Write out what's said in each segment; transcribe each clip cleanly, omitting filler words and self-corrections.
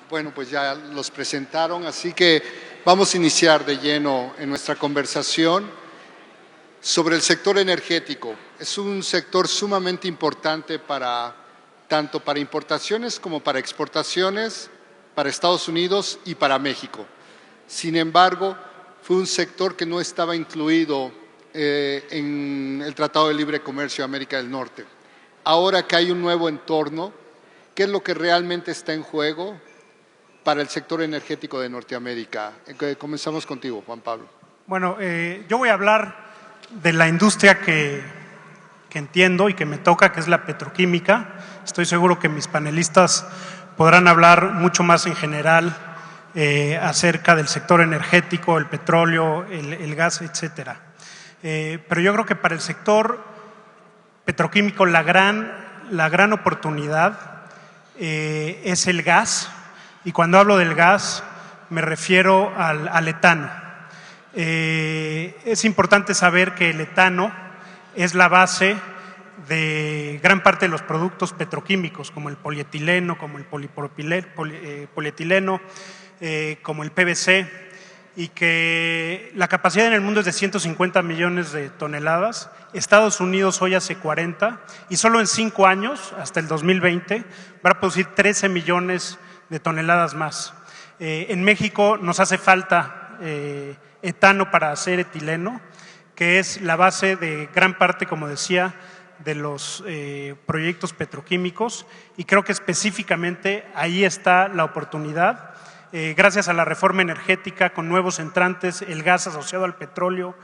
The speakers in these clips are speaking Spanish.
Bueno, pues ya los presentaron, así que vamos a iniciar de lleno en nuestra conversación sobre el sector energético. Es un sector sumamente importante tanto para importaciones como para exportaciones, para Estados Unidos y para México. Sin embargo, fue un sector que no estaba incluido en el Tratado de Libre Comercio de América del Norte. Ahora que hay un nuevo entorno, ¿qué es lo que realmente está en juego para el sector energético de Norteamérica? Comenzamos contigo, Juan Pablo. Bueno, yo voy a hablar de la industria que entiendo y que me toca, que es la petroquímica. Estoy seguro que mis panelistas podrán hablar mucho más en general acerca del sector energético, el petróleo, el gas, etcétera. Pero yo creo que para el sector petroquímico la gran oportunidad es el gas. Y cuando hablo del gas, me refiero al etano. Es importante saber que el etano es la base de gran parte de los productos petroquímicos, como el polietileno, como el polietileno, como el PVC, y que la capacidad en el mundo es de 150 millones de toneladas. Estados Unidos hoy hace 40, y solo en 5 años, hasta el 2020, va a producir 13 millones de toneladas más. En México nos hace falta etano para hacer etileno, que es la base de gran parte, como decía, de los proyectos petroquímicos, y creo que específicamente ahí está la oportunidad. Gracias a la reforma energética, con nuevos entrantes, el gas asociado al petróleo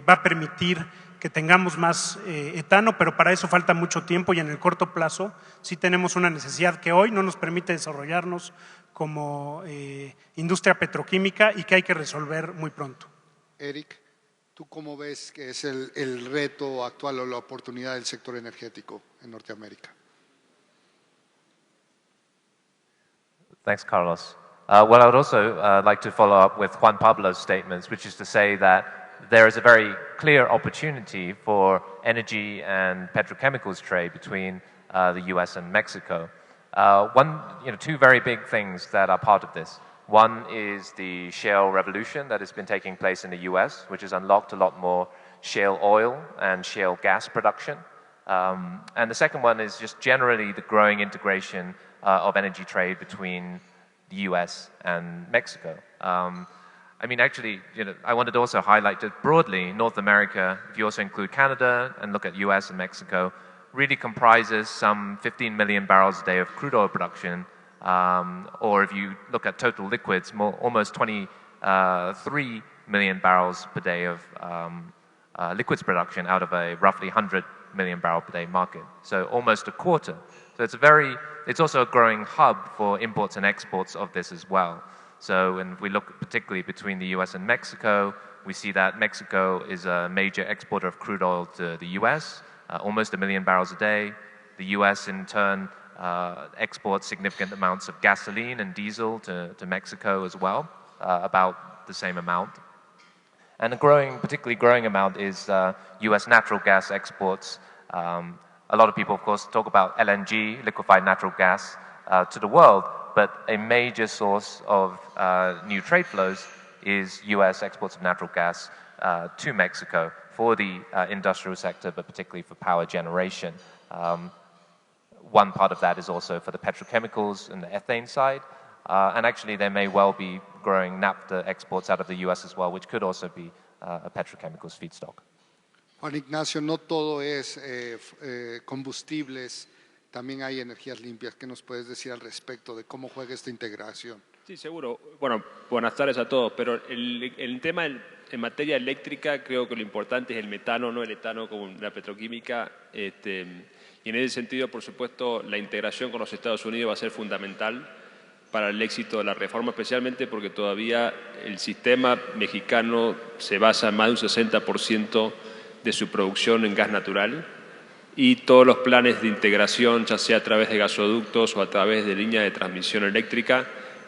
va a permitir que tengamos más etano, pero para eso falta mucho tiempo, y en el corto plazo sí tenemos una necesidad que hoy no nos permite desarrollarnos como industria petroquímica y que hay que resolver muy pronto. Eric, ¿tú cómo ves que es el reto actual o la oportunidad del sector energético en Norteamérica? Thanks, Carlos. Well, I would also like to follow up with Juan Pablo's statements, which is to say that there is a very clear opportunity for energy and petrochemicals trade between the US and Mexico. Two very big things that are part of this. One is the shale revolution that has been taking place in the US, which has unlocked a lot more shale oil and shale gas production. And the second one is just generally the growing integration of energy trade between the US and Mexico. Actually, I wanted to also highlight that broadly, North America, if you also include Canada and look at US and Mexico, really comprises some 15 million barrels a day of crude oil production, or if you look at total liquids, almost 23 million barrels per day of liquids production out of a roughly 100 million barrel per day market. So almost a quarter. So it's also a growing hub for imports and exports of this as well. So when we look particularly between the US and Mexico, we see that Mexico is a major exporter of crude oil to the US, almost 1 million barrels a day. The US in turn exports significant amounts of gasoline and diesel to Mexico as well, about the same amount. And a particularly growing amount is US natural gas exports. A lot of people, of course, talk about LNG, liquefied natural gas, to the world, but a major source of new trade flows is US exports of natural gas to Mexico for the industrial sector, but particularly for power generation. One part of that is also for the petrochemicals and the ethane side, and actually there may well be growing naphtha exports out of the US as well, which could also be a petrochemicals feedstock. Juan Ignacio, no todo es combustibles, también hay energías limpias. ¿Qué nos puedes decir al respecto de cómo juega esta integración? Sí, seguro. Bueno, buenas tardes a todos, pero el tema en materia eléctrica creo que lo importante es el metano, no el etano como la petroquímica. Y en ese sentido, por supuesto, la integración con los Estados Unidos va a ser fundamental para el éxito de la reforma, especialmente porque todavía el sistema mexicano se basa en más de un 60% de su producción en gas natural, y todos los planes de integración, ya sea a través de gasoductos o a través de líneas de transmisión eléctrica,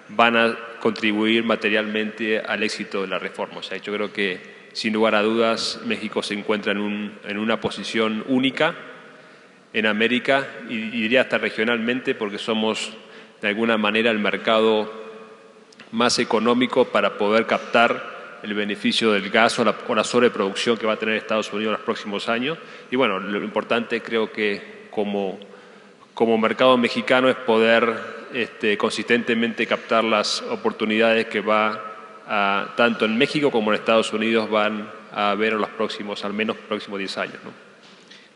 van a contribuir materialmente al éxito de la reforma. O sea, yo creo que, sin lugar a dudas, México se encuentra en una posición única en América, y diría hasta regionalmente, porque somos de alguna manera el mercado más económico para poder captar el beneficio del gas o la sobreproducción que va a tener Estados Unidos en los próximos años. Y bueno, lo importante creo que como mercado mexicano es poder consistentemente captar las oportunidades que tanto en México como en Estados Unidos van a haber en los próximos, al menos próximos 10 años, ¿no?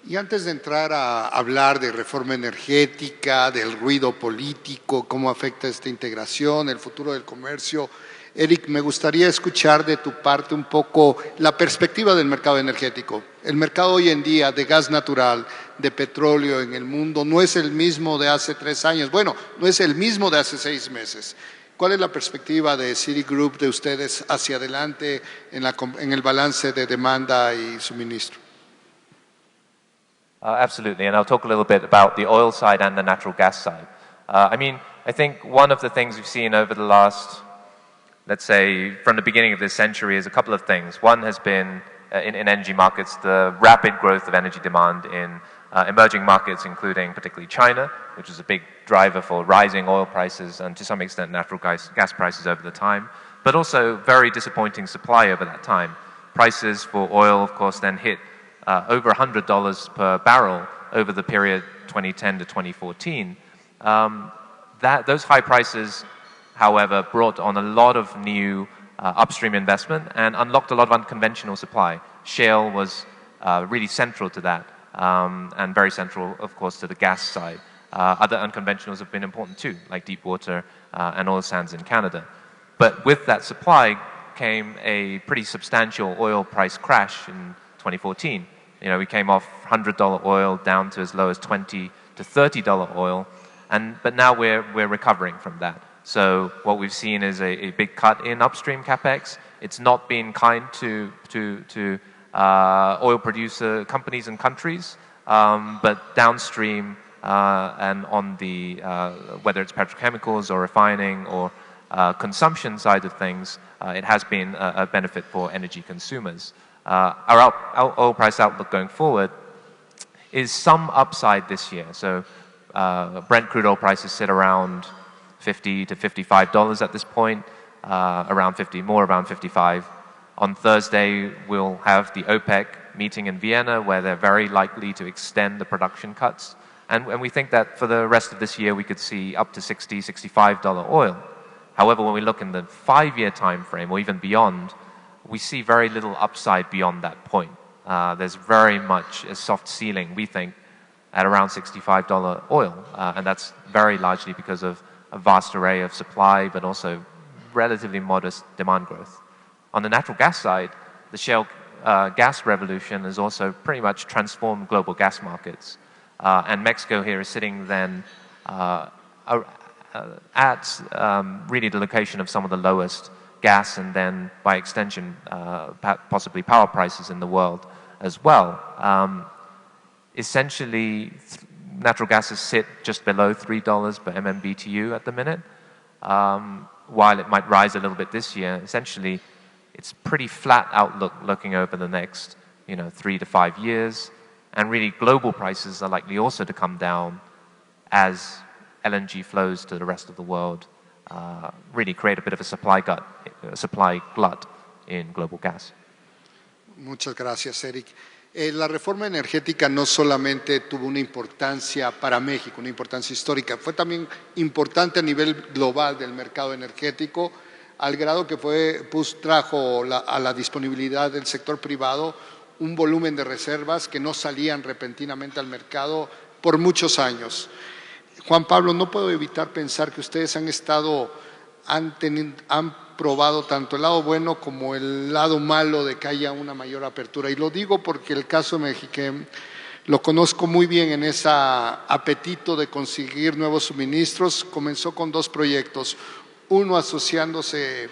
Y antes de entrar a hablar de reforma energética, del ruido político, cómo afecta esta integración, el futuro del comercio, Eric, me gustaría escuchar de tu parte un poco la perspectiva del mercado energético. El mercado hoy en día de gas natural, de petróleo en el mundo, no es el mismo de hace 3 años. Bueno, no es el mismo de hace 6 meses. ¿Cuál es la perspectiva de Citigroup, de ustedes, hacia adelante en el balance de demanda y suministro? Absolutely, and I'll talk a little bit about the oil side and the natural gas side. I think one of the things we've seen over the last, let's say, from the beginning of this century is a couple of things. One has been, in energy markets, the rapid growth of energy demand in emerging markets, including particularly China, which is a big driver for rising oil prices and to some extent natural gas prices over the time, but also very disappointing supply over that time. Prices for oil, of course, then hit over $100 per barrel over the period 2010 to 2014. Those high prices, however, brought on a lot of new upstream investment and unlocked a lot of unconventional supply. Shale was really central to that, and very central, of course, to the gas side. Other unconventionals have been important too, like deep water and oil sands in Canada. But with that supply came a pretty substantial oil price crash in 2014. We came off $100 oil down to as low as $20 to $30 oil, but now we're recovering from that. So what we've seen is a big cut in upstream capex. It's not been kind to oil producer companies and countries, but downstream and on the whether it's petrochemicals or refining or consumption side of things, it has been a benefit for energy consumers. Our oil price outlook going forward is some upside this year. So Brent crude oil prices sit around $50 to $55 at this point, around 55. On Thursday, we'll have the OPEC meeting in Vienna where they're very likely to extend the production cuts. And we think that for the rest of this year, we could see up to $60, $65 oil. However, when we look in the 5-year time frame or even beyond, we see very little upside beyond that point. There's very much a soft ceiling, we think, at around $65 oil. And that's very largely because of a vast array of supply, but also relatively modest demand growth. On the natural gas side, the Shale Gas Revolution has also pretty much transformed global gas markets. And Mexico here is sitting then at really the location of some of the lowest gas and then, by extension, possibly power prices in the world as well. Essentially, natural gases sit just below $3 per MMBTU at the minute. While it might rise a little bit this year, essentially, it's pretty flat outlook looking over the next 3 to 5 years. And really, global prices are likely also to come down as LNG flows to the rest of the world, really create a bit of a supply glut in global gas. Muchas gracias, Eric. La reforma energética no solamente tuvo una importancia para México, una importancia histórica, fue también importante a nivel global del mercado energético, al grado que trajo a la disponibilidad del sector privado un volumen de reservas que no salían repentinamente al mercado por muchos años. Juan Pablo, no puedo evitar pensar que ustedes han probado tanto el lado bueno como el lado malo de que haya una mayor apertura. Y lo digo porque el caso de Mexichem lo conozco muy bien en ese apetito de conseguir nuevos suministros. Comenzó con 2 proyectos, uno asociándose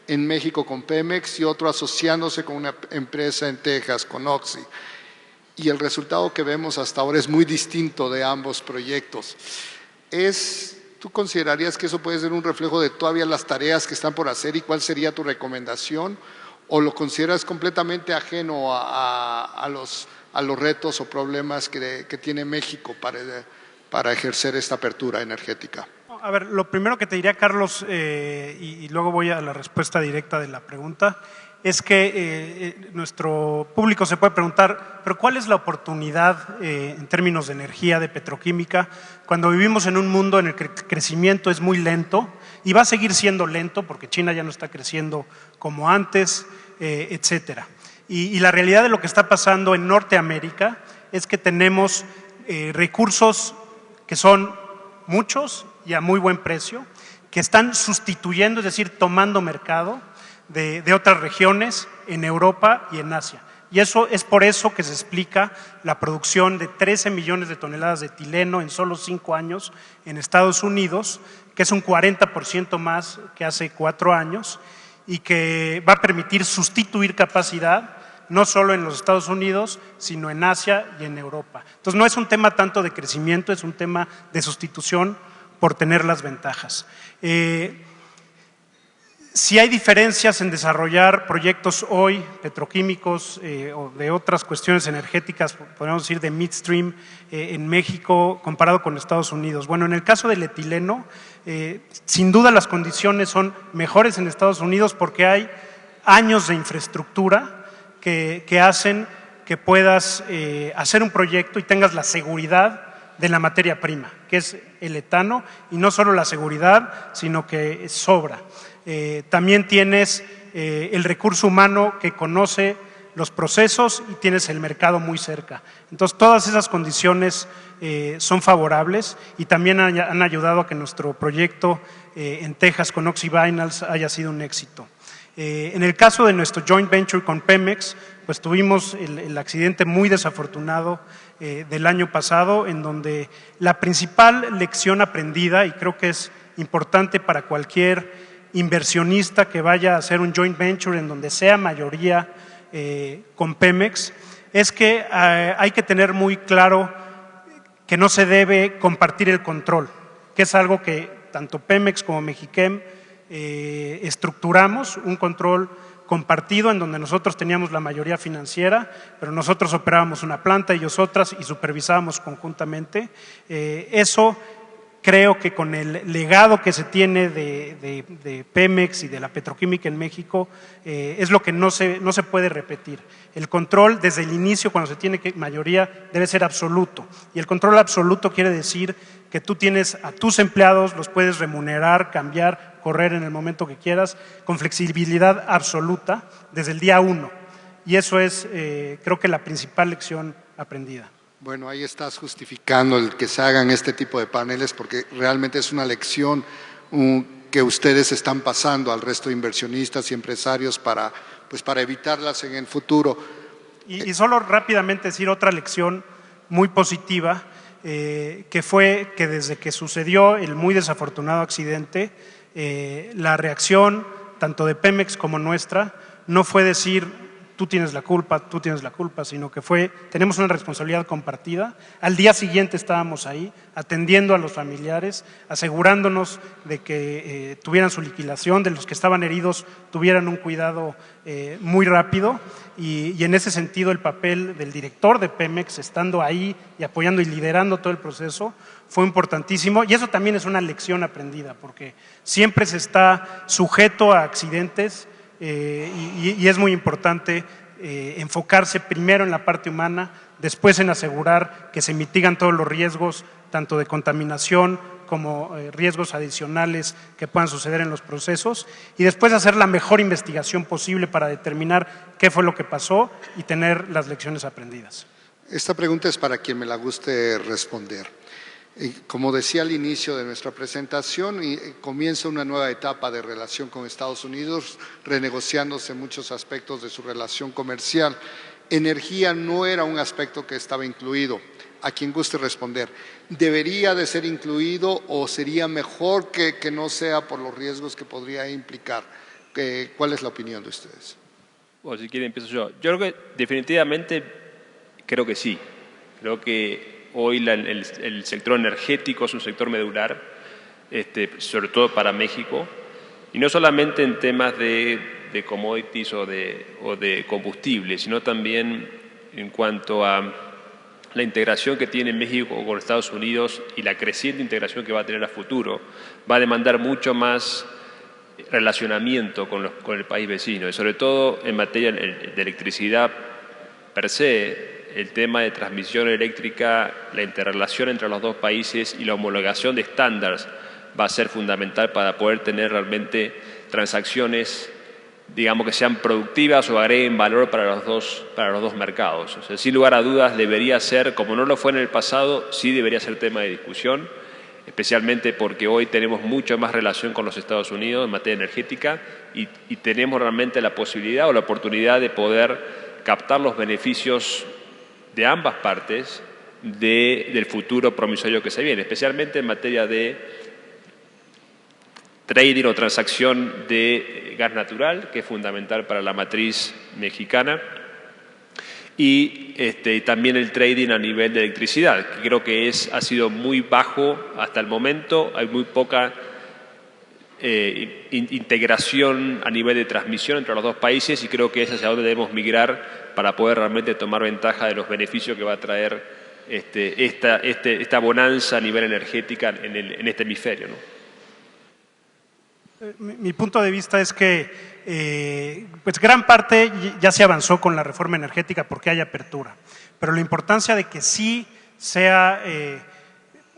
en México con Pemex y otro asociándose con una empresa en Texas, con Oxy. Y el resultado que vemos hasta ahora es muy distinto de ambos proyectos. ¿Tú considerarías que eso puede ser un reflejo de todavía las tareas que están por hacer y cuál sería tu recomendación? ¿O lo consideras completamente ajeno a los retos o problemas que tiene México para ejercer esta apertura energética? A ver, lo primero que te diría, Carlos, y luego voy a la respuesta directa de la pregunta, es que nuestro público se puede preguntar, pero ¿cuál es la oportunidad en términos de energía, de petroquímica, cuando vivimos en un mundo en el que el crecimiento es muy lento y va a seguir siendo lento porque China ya no está creciendo como antes, etcétera? Y la realidad de lo que está pasando en Norteamérica es que tenemos recursos que son muchos y a muy buen precio, que están sustituyendo, es decir, tomando mercado de otras regiones en Europa y en Asia. Y eso es por eso que se explica la producción de 13 millones de toneladas de etileno en solo 5 años en Estados Unidos, que es un 40% más que hace 4 años y que va a permitir sustituir capacidad no solo en los Estados Unidos, sino en Asia y en Europa. Entonces no es un tema tanto de crecimiento, es un tema de sustitución por tener las ventajas. Si hay diferencias en desarrollar proyectos hoy, petroquímicos o de otras cuestiones energéticas, podríamos decir de midstream en México comparado con Estados Unidos. Bueno, en el caso del etileno, sin duda las condiciones son mejores en Estados Unidos porque hay años de infraestructura que hacen que puedas hacer un proyecto y tengas la seguridad de la materia prima, que es el etano, y no solo la seguridad, sino que sobra. También tienes el recurso humano que conoce los procesos y tienes el mercado muy cerca. Entonces, todas esas condiciones son favorables y también han ayudado a que nuestro proyecto en Texas con Oxyvinyls haya sido un éxito. En el caso de nuestro joint venture con Pemex, pues tuvimos el accidente muy desafortunado del año pasado, en donde la principal lección aprendida, y creo que es importante para cualquier inversionista que vaya a hacer un joint venture en donde sea mayoría con Pemex, es que hay que tener muy claro que no se debe compartir el control, que es algo que tanto Pemex como Mexichem estructuramos, un control compartido en donde nosotros teníamos la mayoría financiera, pero nosotros operábamos una planta, ellos otras, y supervisábamos conjuntamente. Eso creo que con el legado que se tiene de Pemex y de la petroquímica en México es lo que no se puede repetir. El control desde el inicio, cuando se tiene mayoría, debe ser absoluto. Y el control absoluto quiere decir que tú tienes a tus empleados, los puedes remunerar, cambiar, correr en el momento que quieras, con flexibilidad absoluta desde el día 1. Y eso es, creo que la principal lección aprendida. Bueno, ahí estás justificando el que se hagan este tipo de paneles porque realmente es una lección que ustedes están pasando al resto de inversionistas y empresarios para evitarlas en el futuro. Y solo rápidamente decir otra lección muy positiva, que fue que desde que sucedió el muy desafortunado accidente, la reacción tanto de Pemex como nuestra no fue decir tú tienes la culpa, sino que tenemos una responsabilidad compartida. Al día siguiente estábamos ahí, atendiendo a los familiares, asegurándonos de que tuvieran su liquidación, de los que estaban heridos tuvieran un cuidado muy rápido, y en ese sentido el papel del director de Pemex, estando ahí y apoyando y liderando todo el proceso, fue importantísimo, y eso también es una lección aprendida, porque siempre se está sujeto a accidentes, y es muy importante enfocarse primero en la parte humana, después en asegurar que se mitigan todos los riesgos, tanto de contaminación como riesgos adicionales que puedan suceder en los procesos, y después hacer la mejor investigación posible para determinar qué fue lo que pasó y tener las lecciones aprendidas. Esta pregunta es para quien me la guste responder. Como decía al inicio de nuestra presentación, comienza una nueva etapa de relación con Estados Unidos, renegociándose muchos aspectos de su relación comercial. Energía no era un aspecto que estaba incluido. A quien guste responder, ¿debería de ser incluido o sería mejor que no sea por los riesgos que podría implicar? ¿Cuál es la opinión de ustedes? Bueno, si quieren empiezo yo. Yo creo que definitivamente creo que sí. Creo que hoy el sector energético es un sector medular, sobre todo para México, y no solamente en temas de commodities o de combustible, sino también en cuanto a la integración que tiene México con Estados Unidos y la creciente integración que va a tener a futuro va a demandar mucho más relacionamiento con el país vecino, y sobre todo en materia de electricidad per se, el tema de transmisión eléctrica, la interrelación entre los dos países y la homologación de estándares va a ser fundamental para poder tener realmente transacciones, digamos, que sean productivas o agreguen valor para los dos mercados. O sea, sin lugar a dudas debería ser, como no lo fue en el pasado, sí debería ser tema de discusión, especialmente porque hoy tenemos mucho más relación con los Estados Unidos en materia energética y tenemos realmente la posibilidad o la oportunidad de poder captar los beneficios de ambas partes del futuro promisorio que se viene, especialmente en materia de trading o transacción de gas natural, que es fundamental para la matriz mexicana, y también el trading a nivel de electricidad, que creo que ha sido muy bajo hasta el momento. Hay muy poca integración a nivel de transmisión entre los dos países y creo que es hacia donde debemos migrar para poder realmente tomar ventaja de los beneficios que va a traer esta bonanza a nivel energética en este hemisferio, ¿no? Mi punto de vista es que pues gran parte ya se avanzó con la reforma energética porque hay apertura, pero la importancia de que sí sea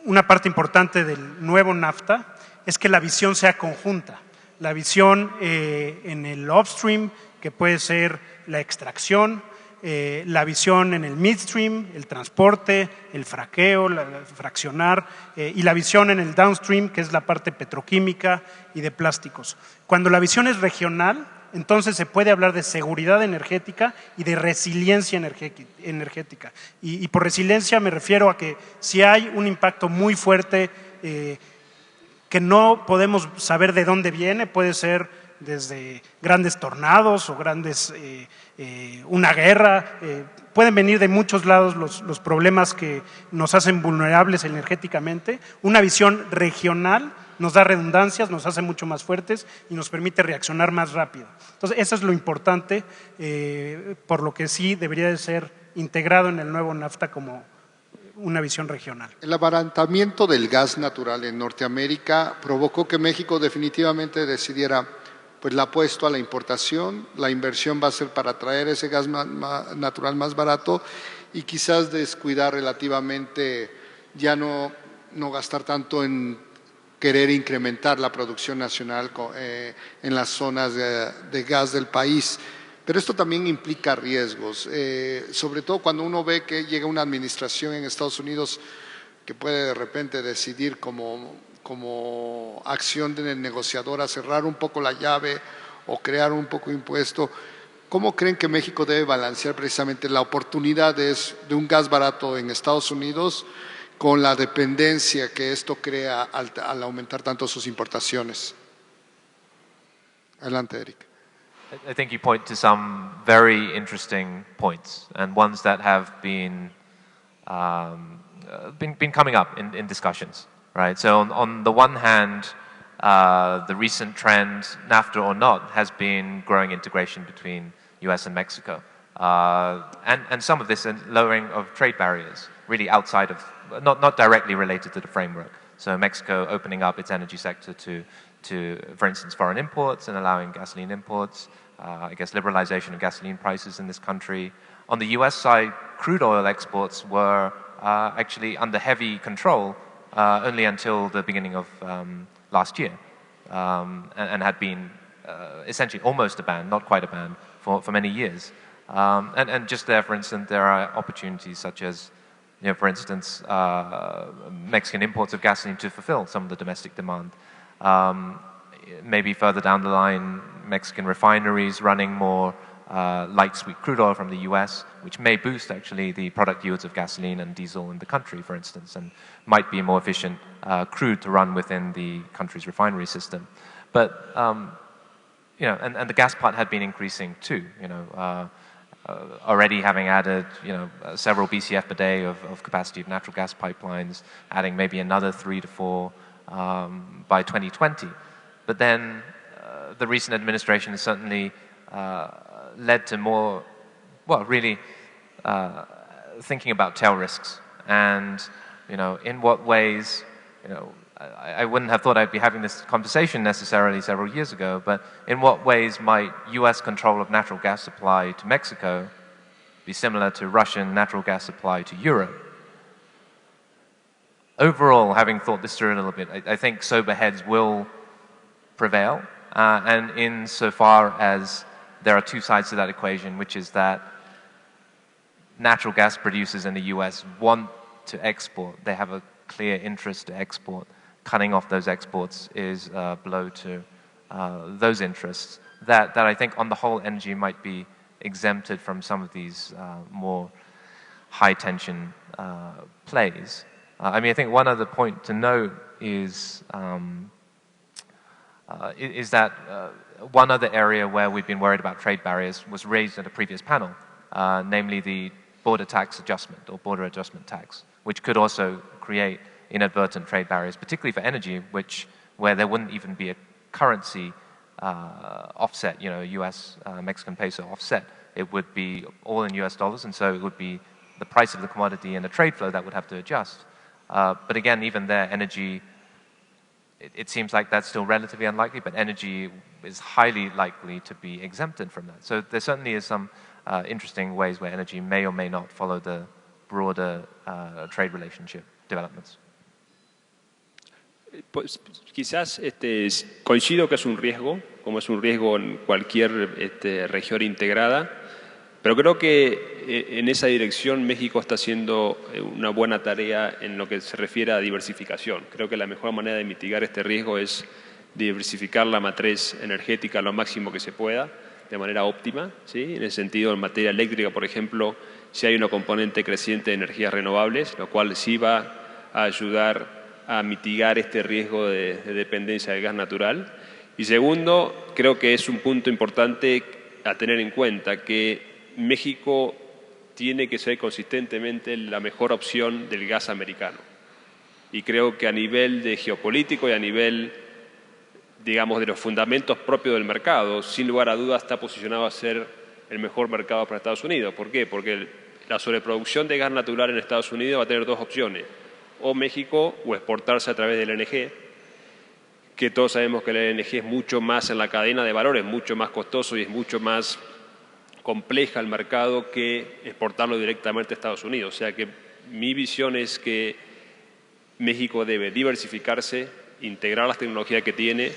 una parte importante del nuevo NAFTA es que la visión sea conjunta, la visión en el upstream, que puede ser la extracción, la visión en el midstream, el transporte, el fraqueo, fraccionar, y la visión en el downstream, que es la parte petroquímica y de plásticos. Cuando la visión es regional, entonces se puede hablar de seguridad energética y de resiliencia energética. Y por resiliencia me refiero a que si hay un impacto muy fuerte que no podemos saber de dónde viene, puede ser desde grandes tornados o una guerra, pueden venir de muchos lados los problemas que nos hacen vulnerables energéticamente. Una visión regional nos da redundancias, nos hace mucho más fuertes y nos permite reaccionar más rápido. Entonces, eso es lo importante, por lo que sí debería de ser integrado en el nuevo NAFTA como una visión regional. El abaratamiento del gas natural en Norteamérica provocó que México definitivamente decidiera pues la apuesto a la importación, la inversión va a ser para traer ese gas natural más barato y quizás descuidar relativamente, ya no gastar tanto en querer incrementar la producción nacional en las zonas de gas del país. Pero esto también implica riesgos, sobre todo cuando uno ve que llega una administración en Estados Unidos que puede de repente decidir como acción del negociador a cerrar un poco la llave o crear un poco de impuesto. ¿Cómo creen que México debe balancear precisamente la oportunidad de un gas barato en Estados Unidos con la dependencia que esto crea al aumentar tanto sus importaciones? Adelante, Eric. I think you point to some very interesting points and ones that have been coming up in discussions, right? So on the one hand, the recent trend, NAFTA or not, has been growing integration between US and Mexico. And some of this is lowering of trade barriers, really outside of, not directly related to the framework. So Mexico opening up its energy sector to, for instance, foreign imports and allowing gasoline imports, I guess liberalization of gasoline prices in this country. On the US side, crude oil exports were actually under heavy control only until the beginning of last year, and had been essentially almost a ban, not quite a ban, for many years. And just there, for instance, there are opportunities such as, for instance, Mexican imports of gasoline to fulfill some of the domestic demand. Maybe further down the line, Mexican refineries running more light sweet crude oil from the US, which may boost actually the product yields of gasoline and diesel in the country, for instance, and might be more efficient crude to run within the country's refinery system. But, and the gas part had been increasing too, already having added, several BCF per day of capacity of natural gas pipelines, adding maybe another 3 to 4 by 2020. But then the recent administration has certainly led to more, really thinking about tail risks and, in what ways, I wouldn't have thought I'd be having this conversation necessarily several years ago, but in what ways might US control of natural gas supply to Mexico be similar to Russian natural gas supply to Europe? Overall, having thought this through a little bit, I think sober heads will prevail, and insofar as there are two sides to that equation, which is that natural gas producers in the US want to export. They have a clear interest to export. Cutting off those exports is a blow to those interests. That I think on the whole energy might be exempted from some of these more high tension plays. I think one other point to note is that one other area where we've been worried about trade barriers was raised at a previous panel, namely the border tax adjustment or border adjustment tax, which could also create inadvertent trade barriers, particularly for energy, where there wouldn't even be a currency offset, a US Mexican peso offset. It would be all in US dollars, and so it would be the price of the commodity and the trade flow that would have to adjust. But again, even there, energy, it seems like that's still relatively unlikely, but energy is highly likely to be exempted from that. So there certainly is some interesting ways where energy may or may not follow the broader trade relationship developments. Pues, quizás coincido que es un riesgo, como es un riesgo en cualquier región integrada, pero creo que en esa dirección México está haciendo una buena tarea en lo que se refiere a diversificación. Creo que la mejor manera de mitigar este riesgo es diversificar la matriz energética lo máximo que se pueda, de manera óptima, ¿sí? En ese sentido, en materia eléctrica, por ejemplo, si hay una componente creciente de energías renovables, lo cual sí va a ayudar a mitigar este riesgo de dependencia del gas natural. Y segundo, creo que es un punto importante a tener en cuenta que México tiene que ser consistentemente la mejor opción del gas americano. Y creo que a nivel de geopolítico y a nivel, digamos, de los fundamentos propios del mercado, sin lugar a dudas está posicionado a ser el mejor mercado para Estados Unidos. ¿Por qué? Porque la sobreproducción de gas natural en Estados Unidos va a tener dos opciones: o México o exportarse a través del LNG, que todos sabemos que el LNG es mucho más en la cadena de valor, es mucho más costoso y es mucho más compleja el mercado que exportarlo directamente a Estados Unidos. O sea que mi visión es que México debe diversificarse, integrar las tecnologías que tiene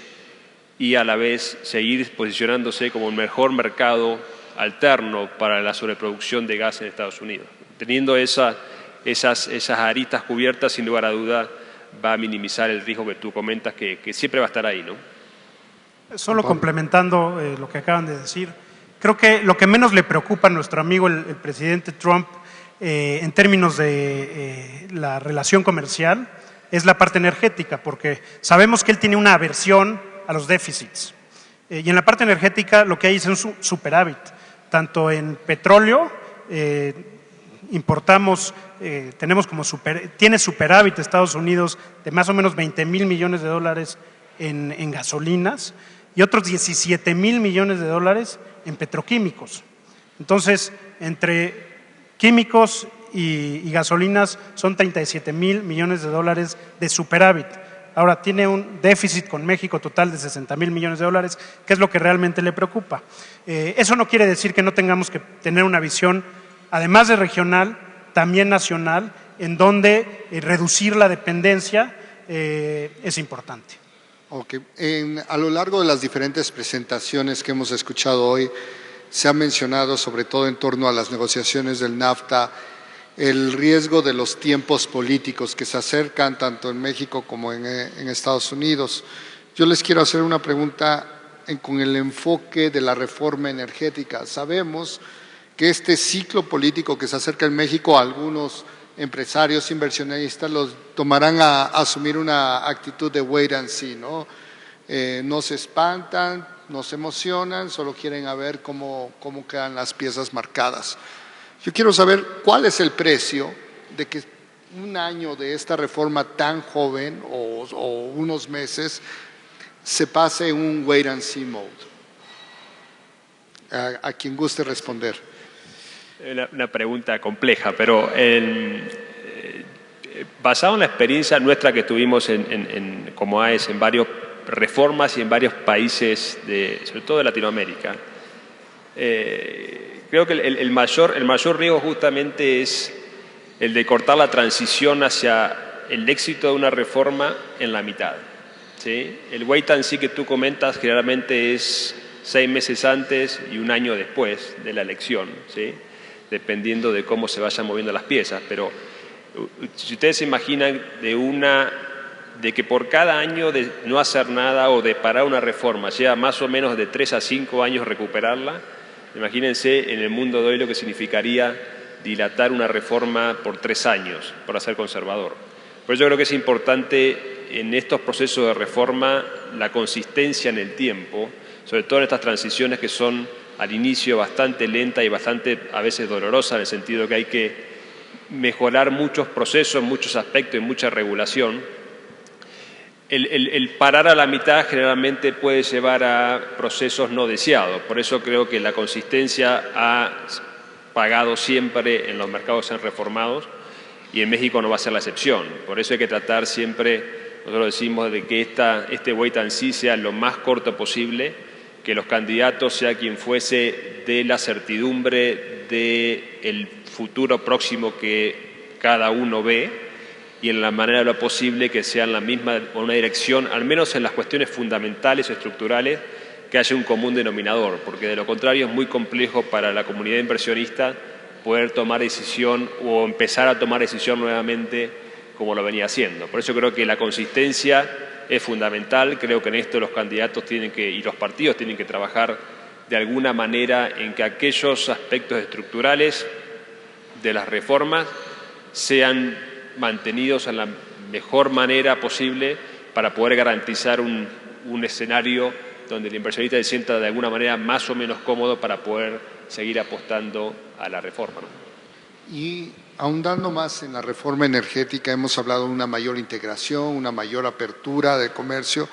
y a la vez seguir posicionándose como el mejor mercado alterno para la sobreproducción de gas en Estados Unidos. Teniendo esas aristas cubiertas, sin lugar a duda, va a minimizar el riesgo que tú comentas, que siempre va a estar ahí, ¿no? Solo complementando lo que acaban de decir, creo que lo que menos le preocupa a nuestro amigo el presidente Trump en términos de la relación comercial es la parte energética, porque sabemos que él tiene una aversión a los déficits. Y en la parte energética lo que hay es un superávit, tanto en petróleo, importamos, tiene superávit Estados Unidos de más o menos 20,000 millones de dólares en gasolinas y otros 17,000 millones de dólares en petroquímicos. Entonces, entre químicos y gasolinas son 37,000 millones de dólares de superávit. Ahora, tiene un déficit con México total de 60,000 millones de dólares, que es lo que realmente le preocupa. Eso no quiere decir que no tengamos que tener una visión, además de regional, también nacional, en donde reducir la dependencia es importante. Okay. A lo largo de las diferentes presentaciones que hemos escuchado hoy, se ha mencionado, sobre todo en torno a las negociaciones del NAFTA, el riesgo de los tiempos políticos que se acercan tanto en México como en Estados Unidos. Yo les quiero hacer una pregunta con el enfoque de la reforma energética. Sabemos que este ciclo político que se acerca en México, algunos empresarios inversionistas los tomarán a asumir una actitud de wait and see, ¿no? No se espantan, no se emocionan, solo quieren ver cómo quedan las piezas marcadas. Yo quiero saber cuál es el precio de que un año de esta reforma tan joven o unos meses se pase en un wait and see mode. A quien guste responder. Una pregunta compleja, pero basado en la experiencia nuestra que tuvimos como AES en varias reformas y en varios países, sobre todo de Latinoamérica, creo que el mayor riesgo justamente es el de cortar la transición hacia el éxito de una reforma en la mitad, ¿sí? El wait and see que tú comentas generalmente es 6 meses antes y 1 año después de la elección, ¿sí? Dependiendo de cómo se vayan moviendo las piezas. Pero si ustedes se imaginan de que por cada año de no hacer nada o de parar una reforma lleva más o menos de 3 a 5 años recuperarla, imagínense en el mundo de hoy lo que significaría dilatar una reforma por 3 años, para ser conservador. Por eso yo creo que es importante en estos procesos de reforma la consistencia en el tiempo, sobre todo en estas transiciones que son al inicio bastante lentas y bastante a veces dolorosas, en el sentido que hay que mejorar muchos procesos, muchos aspectos y mucha regulación. El parar a la mitad generalmente puede llevar a procesos no deseados. Por eso creo que la consistencia ha pagado siempre en los mercados que se han reformado y en México no va a ser la excepción. Por eso hay que tratar siempre, nosotros decimos, de que este wait and see sea lo más corto posible, que los candidatos, sea quien fuese, de la certidumbre del futuro próximo que cada uno ve y en la manera de lo posible que sean la misma o una dirección, al menos en las cuestiones fundamentales o estructurales, que haya un común denominador, porque de lo contrario es muy complejo para la comunidad inversionista poder tomar decisión o empezar a tomar decisión nuevamente como lo venía haciendo. Por eso creo que la consistencia es fundamental. Creo que en esto los candidatos y los partidos tienen que trabajar de alguna manera en que aquellos aspectos estructurales de las reformas sean mantenidos en la mejor manera posible para poder garantizar un escenario donde el inversionista se sienta de alguna manera más o menos cómodo para poder seguir apostando a la reforma, ¿no? Y ahondando más en la reforma energética, hemos hablado de una mayor integración, una mayor apertura del comercio,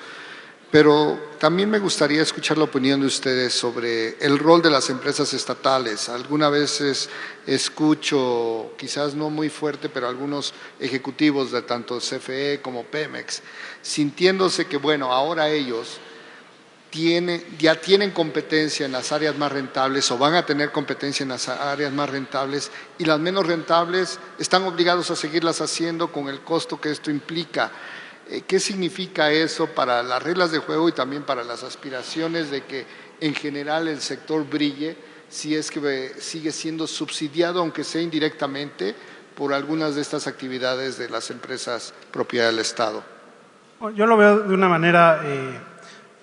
pero también me gustaría escuchar la opinión de ustedes sobre el rol de las empresas estatales. Algunas veces escucho, quizás no muy fuerte, pero algunos ejecutivos de tanto CFE como Pemex, sintiéndose que, bueno, ahora ellos ya tienen competencia en las áreas más rentables o van a tener competencia en las áreas más rentables y las menos rentables están obligados a seguirlas haciendo con el costo que esto implica. ¿Qué significa eso para las reglas de juego y también para las aspiraciones de que en general el sector brille si es que sigue siendo subsidiado, aunque sea indirectamente, por algunas de estas actividades de las empresas propiedad del Estado? Yo lo veo de una manera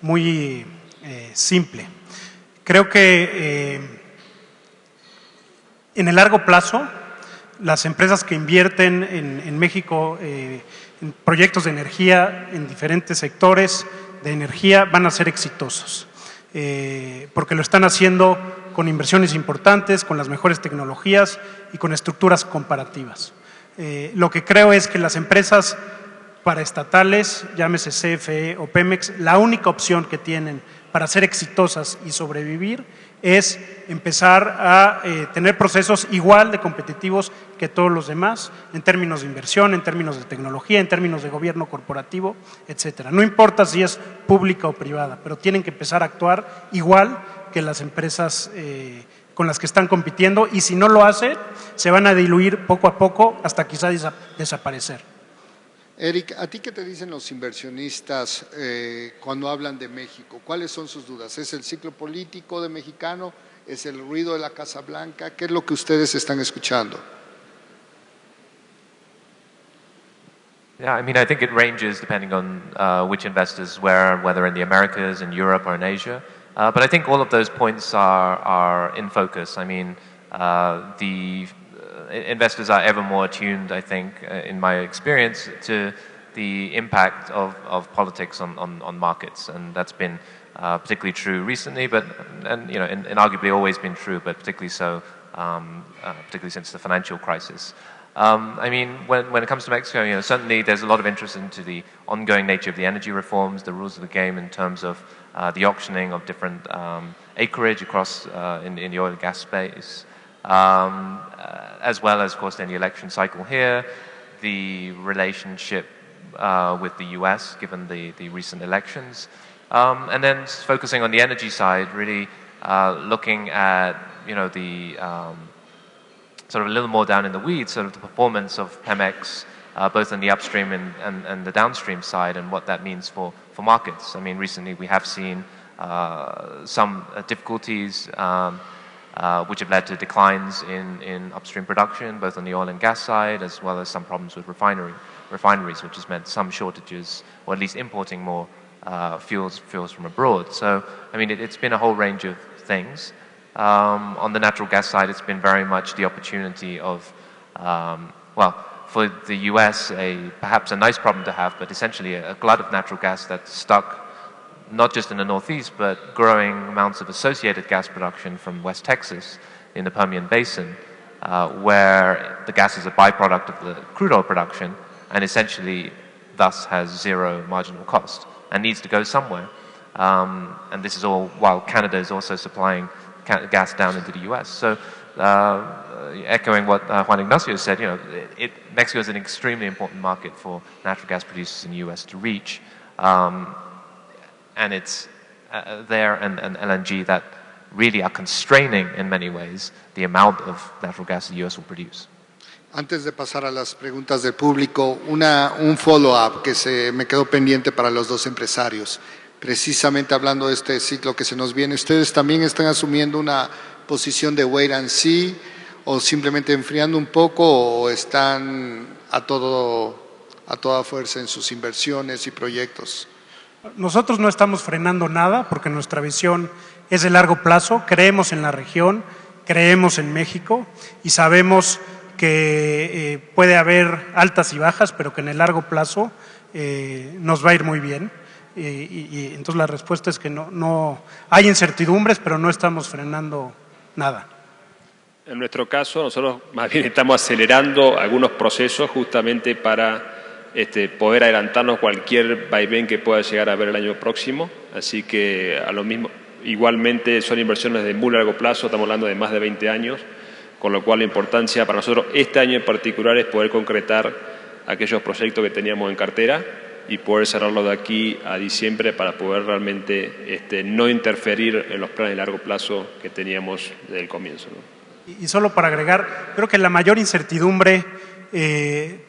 muy simple. Creo que en el largo plazo las empresas que invierten en México en proyectos de energía en diferentes sectores de energía van a ser exitosos, porque lo están haciendo con inversiones importantes, con las mejores tecnologías y con estructuras comparativas. Lo que creo es que las empresas paraestatales, llámese CFE o Pemex, la única opción que tienen para ser exitosas y sobrevivir es empezar a tener procesos igual de competitivos que todos los demás, en términos de inversión, en términos de tecnología, en términos de gobierno corporativo, etcétera. No importa si es pública o privada, pero tienen que empezar a actuar igual que las empresas con las que están compitiendo, y si no lo hacen, se van a diluir poco a poco hasta quizá desaparecer. Eric, ¿a ti qué te dicen los inversionistas cuando hablan de México? ¿Cuáles son sus dudas? ¿Es el ciclo político de mexicano? ¿Es el ruido de la Casa Blanca? ¿Qué es lo que ustedes están escuchando? Yeah, I mean, I think it ranges depending on which investors whether in the Americas, in Europe, or in Asia. But I think all of those points are in focus. I mean, the investors are ever more attuned, I think, in my experience, to the impact of politics on markets, and that's been particularly true recently, and arguably always been true, but particularly so, particularly since the financial crisis. I mean, when it comes to Mexico, certainly there's a lot of interest into the ongoing nature of the energy reforms, the rules of the game in terms of the auctioning of different acreage across in the oil and gas space. as well as, of course, in the election cycle here, the relationship with the US, given the recent elections, and then focusing on the energy side, really looking at, the sort of a little more down in the weeds, sort of the performance of Pemex, both on the upstream and the downstream side, and what that means for markets. I mean, recently we have seen some difficulties which have led to declines in upstream production, both on the oil and gas side, as well as some problems with refineries, which has meant some shortages, or at least importing more fuels from abroad. So, I mean, it's been a whole range of things. On the natural gas side, it's been very much the opportunity of, for the US, perhaps a nice problem to have, but essentially a glut of natural gas that's stuck not just in the Northeast, but growing amounts of associated gas production from West Texas in the Permian Basin, where the gas is a byproduct of the crude oil production and essentially thus has zero marginal cost and needs to go somewhere. And this is all while Canada is also supplying gas down into the US. So echoing what Juan Ignacio said, Mexico is an extremely important market for natural gas producers in the US to reach. And it's there and LNG that really are constraining in many ways the amount of natural gas the US will produce. Antes de pasar a las preguntas del público, un follow-up que se me quedó pendiente para los dos empresarios. Precisamente hablando de este ciclo que se nos viene, ¿ustedes también están asumiendo una posición de wait and see o simplemente enfriando un poco o están a toda fuerza en sus inversiones y proyectos? Nosotros no estamos frenando nada porque nuestra visión es de largo plazo, creemos en la región, creemos en México y sabemos que puede haber altas y bajas, pero que en el largo plazo nos va a ir muy bien. Y entonces la respuesta es que no hay incertidumbres, pero no estamos frenando nada. En nuestro caso, nosotros más bien estamos acelerando algunos procesos justamente para poder adelantarnos cualquier vaivén que pueda llegar a haber el año próximo. Así que a lo mismo, igualmente son inversiones de muy largo plazo, estamos hablando de más de 20 años, con lo cual la importancia para nosotros este año en particular es poder concretar aquellos proyectos que teníamos en cartera y poder cerrarlo de aquí a diciembre para poder realmente no interferir en los planes de largo plazo que teníamos desde el comienzo, ¿no? Y solo para agregar, creo que la mayor incertidumbre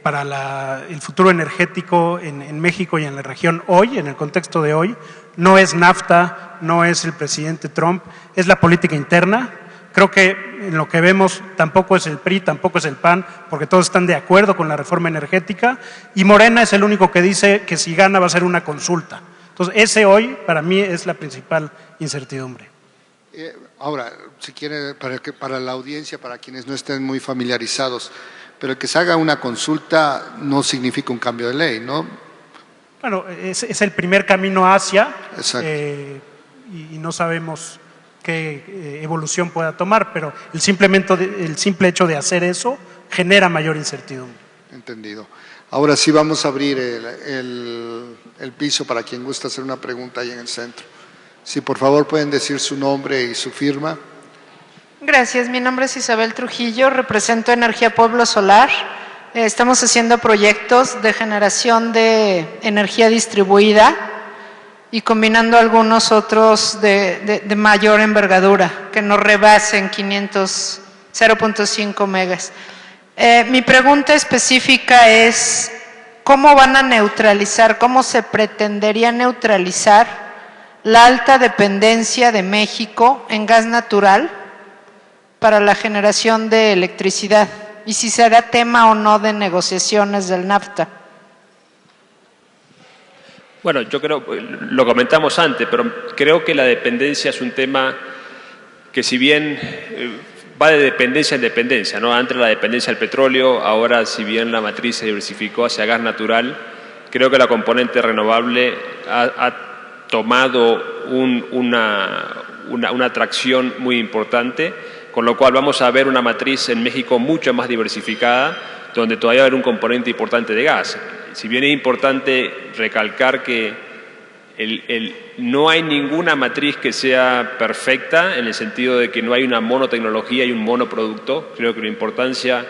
para el futuro energético en México y en la región hoy, en el contexto de hoy, no es NAFTA, no es el presidente Trump, es la política interna. Creo que en lo que vemos tampoco es el PRI, tampoco es el PAN, porque todos están de acuerdo con la reforma energética y Morena es el único que dice que si gana va a ser una consulta. Entonces ese hoy para mí es la principal incertidumbre. Ahora, si quiere, para la audiencia, para quienes no estén muy familiarizados, pero que se haga una consulta no significa un cambio de ley, ¿no? Bueno, es el primer camino hacia y no sabemos qué evolución pueda tomar, pero el simple hecho de hacer eso genera mayor incertidumbre. Entendido. Ahora sí vamos a abrir el piso para quien gusta hacer una pregunta ahí en el centro. Si por favor pueden decir su nombre y su firma. Gracias, mi nombre es Isabel Trujillo, represento Energía Pueblo Solar. Estamos haciendo proyectos de generación de energía distribuida y combinando algunos otros de mayor envergadura, que no rebasen 0.5 megas. Mi pregunta específica es, ¿cómo van a neutralizar, cómo se pretendería neutralizar la alta dependencia de México en gas natural para la generación de electricidad? Y si será tema o no de negociaciones del NAFTA. Bueno, yo creo, lo comentamos antes, pero creo que la dependencia es un tema que si bien va de dependencia en dependencia, ¿no? Antes la dependencia del petróleo, ahora si bien la matriz se diversificó hacia gas natural, creo que la componente renovable ha tomado una atracción muy importante, con lo cual vamos a ver una matriz en México mucho más diversificada, donde todavía va a haber un componente importante de gas. Si bien es importante recalcar que no hay ninguna matriz que sea perfecta en el sentido de que no hay una monotecnología y un monoproducto. Creo que la importancia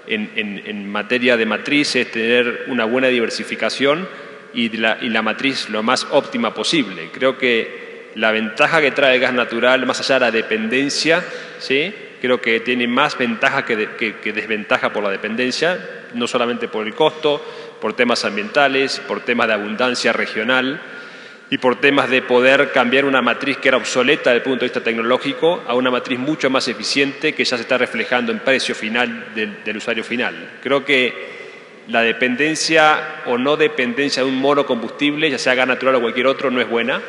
en materia de matriz es tener una buena diversificación y la matriz lo más óptima posible. Creo que la ventaja que trae el gas natural, más allá de la dependencia, ¿sí?, creo que tiene más ventaja que desventaja por la dependencia, no solamente por el costo, por temas ambientales, por temas de abundancia regional y por temas de poder cambiar una matriz que era obsoleta desde el punto de vista tecnológico a una matriz mucho más eficiente que ya se está reflejando en precio final del usuario final. Creo que la dependencia o no dependencia de un monocombustible, ya sea gas natural o cualquier otro, no es buena.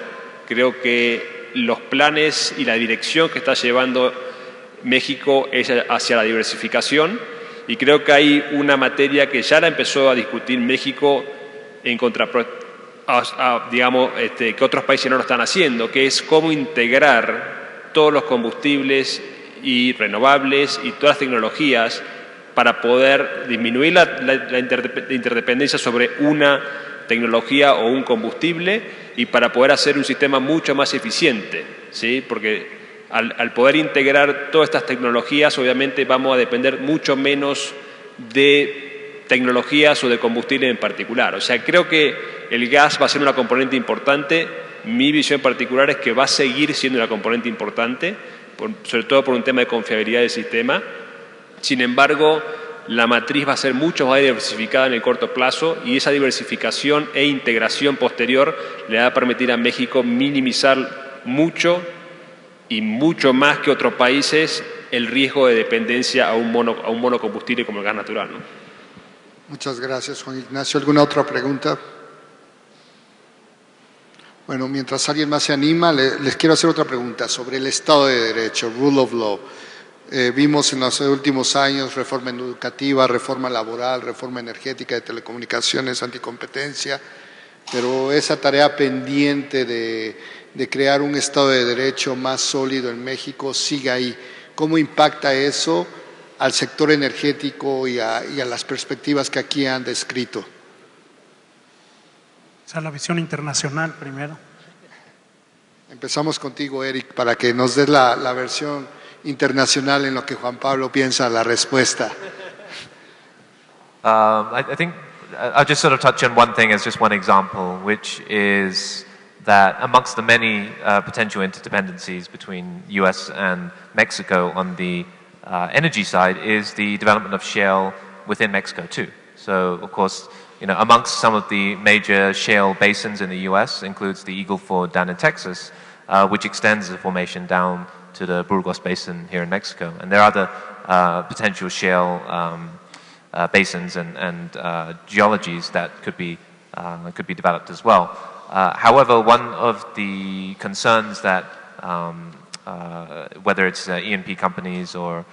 Creo que los planes y la dirección que está llevando México es hacia la diversificación y creo que hay una materia que ya la empezó a discutir México en digamos, que otros países no lo están haciendo, que es cómo integrar todos los combustibles y renovables y todas las tecnologías para poder disminuir la interdependencia sobre una tecnología o un combustible y para poder hacer un sistema mucho más eficiente, ¿sí? Porque al poder integrar todas estas tecnologías, obviamente vamos a depender mucho menos de tecnologías o de combustible en particular. O sea, creo que el gas va a ser una componente importante. Mi visión particular es que va a seguir siendo una componente importante, sobre todo por un tema de confiabilidad del sistema. Sin embargo, la matriz va a ser mucho más diversificada en el corto plazo y esa diversificación e integración posterior le va a permitir a México minimizar mucho y mucho más que otros países el riesgo de dependencia a un monocombustible como el gas natural, ¿no? Muchas gracias, Juan Ignacio. ¿Alguna otra pregunta? Bueno, mientras alguien más se anima, les quiero hacer otra pregunta sobre el Estado de Derecho, Rule of Law. Vimos en los últimos años reforma educativa, reforma laboral, reforma energética, de telecomunicaciones, anticompetencia, pero esa tarea pendiente de crear un Estado de Derecho más sólido en México sigue ahí. ¿Cómo impacta eso al sector energético y a las perspectivas que aquí han descrito? O sea, la visión internacional primero. Empezamos contigo, Eric, para que nos des la versión internacional en lo que Juan Pablo piensa la respuesta. I think I'll just sort of touch on one thing as just one example, which is that amongst the many potential interdependencies between US and Mexico on the energy side is the development of shale within Mexico too. So, of course, you know, amongst some of the major shale basins in the US includes the Eagle Ford down in Texas, which extends the formation down to the Burgos Basin here in Mexico. And there are other potential shale basins and geologies that could be developed as well. However, one of the concerns that whether it's E&P companies or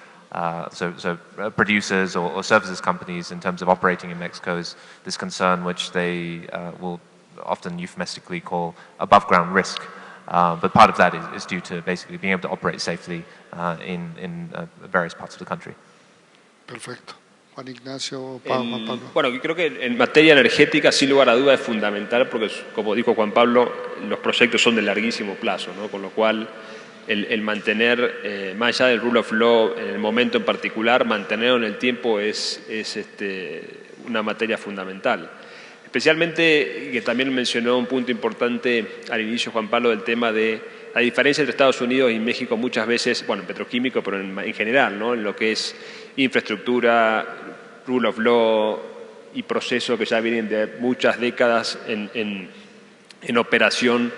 producers or services companies in terms of operating in Mexico is this concern which they will often euphemistically call above ground risk. But part of that is due to basically being able to operate safely in various parts of the country. Perfecto. Juan Ignacio, Pablo. Bueno, creo que en materia energética, sin lugar a duda, es fundamental porque, como dijo Juan Pablo, los proyectos son de larguísimo plazo, ¿no? Con lo cual el mantener, más allá del rule of law en el momento en particular, mantenerlo en el tiempo es una materia fundamental. Especialmente, que también mencionó un punto importante al inicio Juan Pablo, del tema de la diferencia entre Estados Unidos y México muchas veces, bueno, en petroquímico, pero en general, ¿no? En lo que es infraestructura, rule of law y procesos que ya vienen de muchas décadas en operación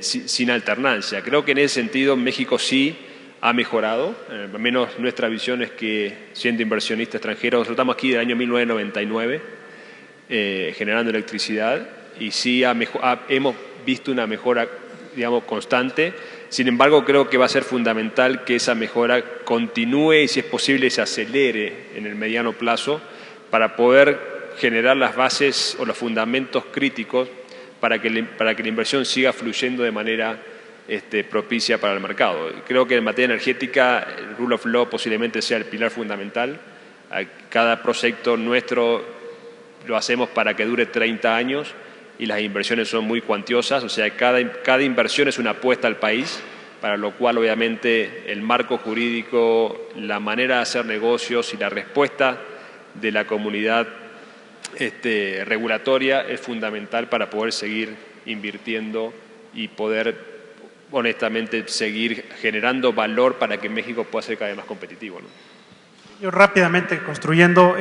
sin alternancia. Creo que en ese sentido México sí ha mejorado, al menos nuestra visión es que, siendo inversionista extranjero, nosotros estamos aquí del año 1999 generando electricidad y sí hemos visto una mejora, digamos, constante. Sin embargo, creo que va a ser fundamental que esa mejora continúe y, si es posible, se acelere en el mediano plazo para poder generar las bases o los fundamentos críticos para que la inversión siga fluyendo de manera propicia para el mercado. Creo que en materia energética el rule of law posiblemente sea el pilar fundamental. Cada proyecto nuestro lo hacemos para que dure 30 años y las inversiones son muy cuantiosas, o sea, cada inversión es una apuesta al país, para lo cual obviamente el marco jurídico, la manera de hacer negocios y la respuesta de la comunidad regulatoria es fundamental para poder seguir invirtiendo y poder honestamente seguir generando valor para que México pueda ser cada vez más competitivo, ¿no? Yo rápidamente construyendo,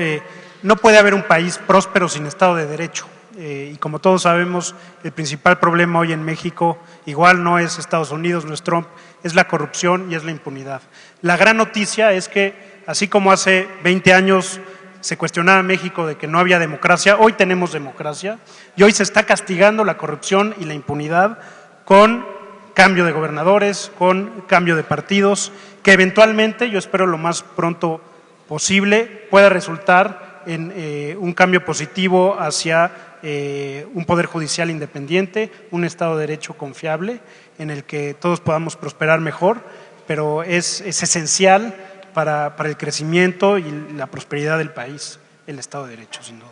no puede haber un país próspero sin Estado de Derecho. Y como todos sabemos, el principal problema hoy en México igual no es Estados Unidos, no es Trump, es la corrupción y es la impunidad. La gran noticia es que, así como hace 20 años se cuestionaba México de que no había democracia, hoy tenemos democracia y hoy se está castigando la corrupción y la impunidad con cambio de gobernadores, con cambio de partidos, que eventualmente, yo espero lo más pronto posible, pueda resultar en un cambio positivo hacia un poder judicial independiente, un Estado de Derecho confiable, en el que todos podamos prosperar mejor, pero es esencial para el crecimiento y la prosperidad del país, el Estado de Derecho, sin duda.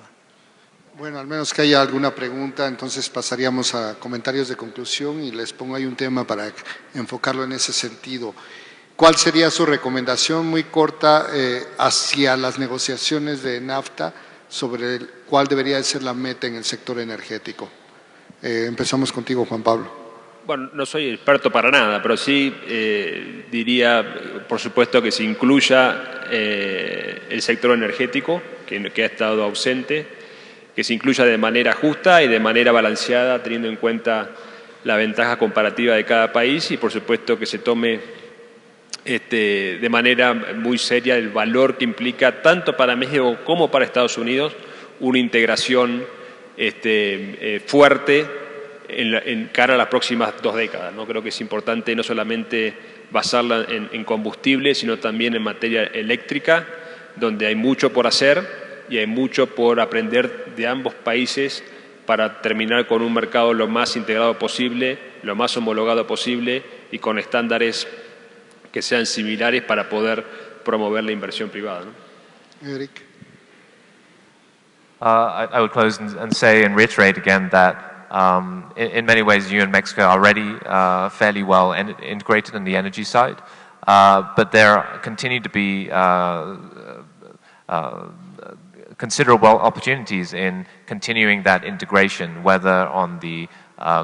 Bueno, al menos que haya alguna pregunta, entonces pasaríamos a comentarios de conclusión y les pongo ahí un tema para enfocarlo en ese sentido. ¿Cuál sería su recomendación muy corta hacia las negociaciones de NAFTA sobre cuál debería de ser la meta en el sector energético? Empezamos contigo, Juan Pablo. Bueno, no soy experto para nada, pero sí diría, por supuesto, que se incluya el sector energético, que ha estado ausente, que se incluya de manera justa y de manera balanceada, teniendo en cuenta la ventaja comparativa de cada país y, por supuesto, que se tome de manera muy seria el valor que implica tanto para México como para Estados Unidos una integración fuerte en cara a las próximas 2 décadas, ¿no? Creo que es importante no solamente basarla en combustible, sino también en materia eléctrica, donde hay mucho por hacer y hay mucho por aprender de ambos países para terminar con un mercado lo más integrado posible, lo más homologado posible y con estándares que sean similares para poder promover la inversión privada, ¿no? Eric. I would close and say and reiterate again that in many ways you and Mexico are already fairly well integrated in the energy side, but there continue to be considerable opportunities in continuing that integration, whether on the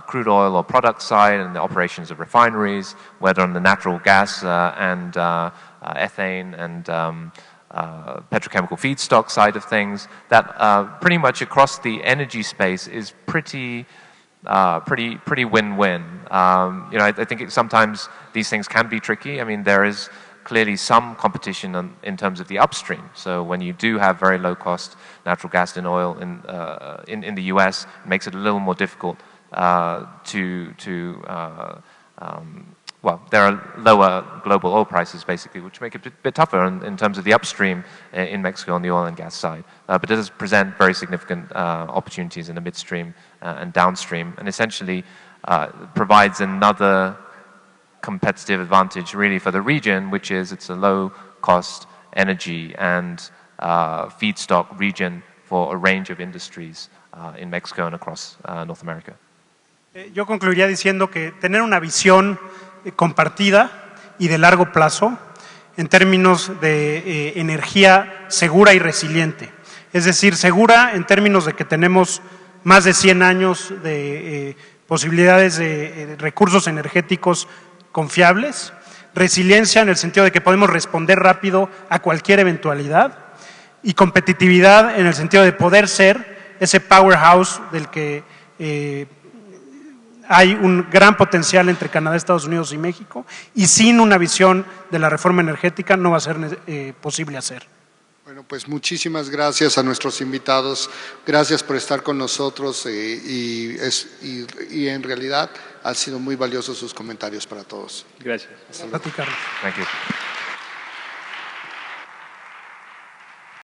crude oil or product side and the operations of refineries, whether on the natural gas and ethane and petrochemical feedstock side of things, that pretty much across the energy space is pretty win-win. I think sometimes these things can be tricky. I mean, there is clearly some competition in terms of the upstream. So when you do have very low-cost natural gas and oil in the US, it makes it a little more difficult well, there are lower global oil prices, basically, which make it a bit tougher in terms of the upstream in Mexico on the oil and gas side. But it does present very significant opportunities in the midstream and downstream, and essentially provides another competitive advantage, really, for the region, which is it's a low-cost energy and feedstock region for a range of industries in Mexico and across North America. Yo concluiría diciendo que tener una visión compartida y de largo plazo en términos de energía segura y resiliente. Es decir, segura en términos de que tenemos más de 100 años de posibilidades de recursos energéticos confiables, resiliencia en el sentido de que podemos responder rápido a cualquier eventualidad y competitividad en el sentido de poder ser ese powerhouse del que hay un gran potencial entre Canadá, Estados Unidos y México, y sin una visión de la reforma energética no va a ser posible hacer. Bueno, pues muchísimas gracias a nuestros invitados, gracias por estar con nosotros y en realidad han sido muy valiosos sus comentarios para todos. Gracias. Platicarlo. Thank you.